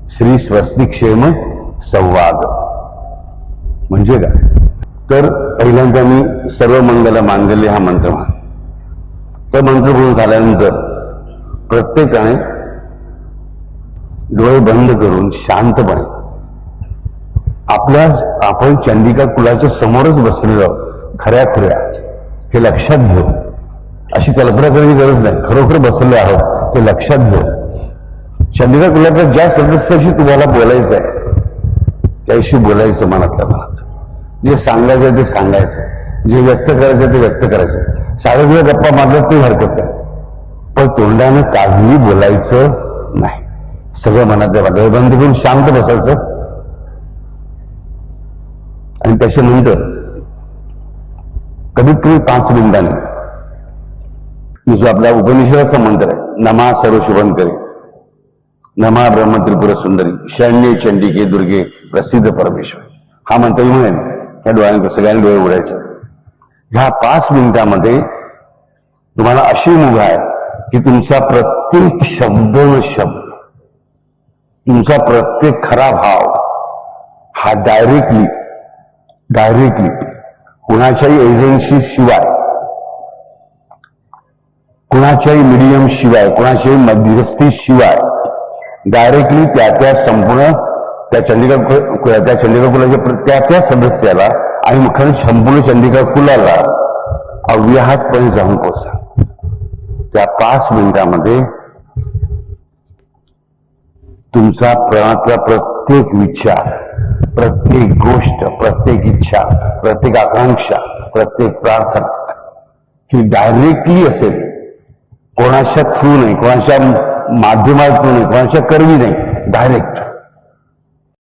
श्री स्वस्तिक्षेम संवाद म्हणजे काय? तर पहिल्यांदा मी सर्व मंगल मांगल्य हा मंत्र म्हणतो. तो मंत्र बोलून झाल्यानंतर प्रत्येकाने डोळे बंद करून शांतपणे आपण चंडिका कुलाच्या समोरच बसलेलो आहोत, खऱ्या खुऱ्या हे लक्षात घेऊ. अशी कल्पना करण्याची गरज नाही, खरोखर बसलेले आहोत हे लक्षात घेऊ. चंडिका कुलाच्या ज्या सदस्याशी तुम्हाला बोलायचं आहे त्याशी बोलायचं मनातल्या मनात. जे सांगायचं ते सांगायचं, जे व्यक्त करायचं ते व्यक्त करायचं. साडे वेळ गप्पा मारल्यात ते हरकत नाही, पण तोंडानं काहीही बोलायचं नाही. सगळं मनातल्या डोळे बंद करून शांत बसायचं. आणि त्याच्यानंतर कमीत कमी 5 मिनिटांनी जो आपला उपनिषदाचा मंत्र आहे, नमा सर्व शुभंकरी, नमा ब्रह्म त्रिपुर सुंदरी, शरण्ये चंडिके दुर्गे प्रसिद्ध परमेश्वर, हा मंत्र म्हणेन. त्या डोळ्यांना सगळ्यांनी डोळे उघडायचे. ह्या 5 मिनिटांमध्ये तुम्हाला अशी मुभा आहे की तुमचा प्रत्येक शब्द न शब्द, तुमचा प्रत्येक खरा भाव हा डायरेक्टली कुणाच्याही एजन्सी शिवाय, कुणाच्याही मीडियम शिवाय, कुणाच्याही मध्यस्थी शिवाय डायरेक्टली त्या संपूर्ण त्या चंडिका कुलाच्या त्या सदस्याला आणि मुख्याने संपूर्ण चंडिका कुलाला अव्याहतपणे जाऊन पोहोचा. त्या 5 मिनिटांमध्ये तुमचा प्राणातला प्रत्येक विचार, प्रत्येक गोष्ट, प्रत्येक इच्छा, प्रत्येक आकांक्षा, प्रत्येक प्रार्थना ही डायरेक्टली असेल, कोणाच्या थ्रू नाही, कोणाच्या माध्यमातून नाही, कोणाच्या कर्मी नाही, डायरेक्ट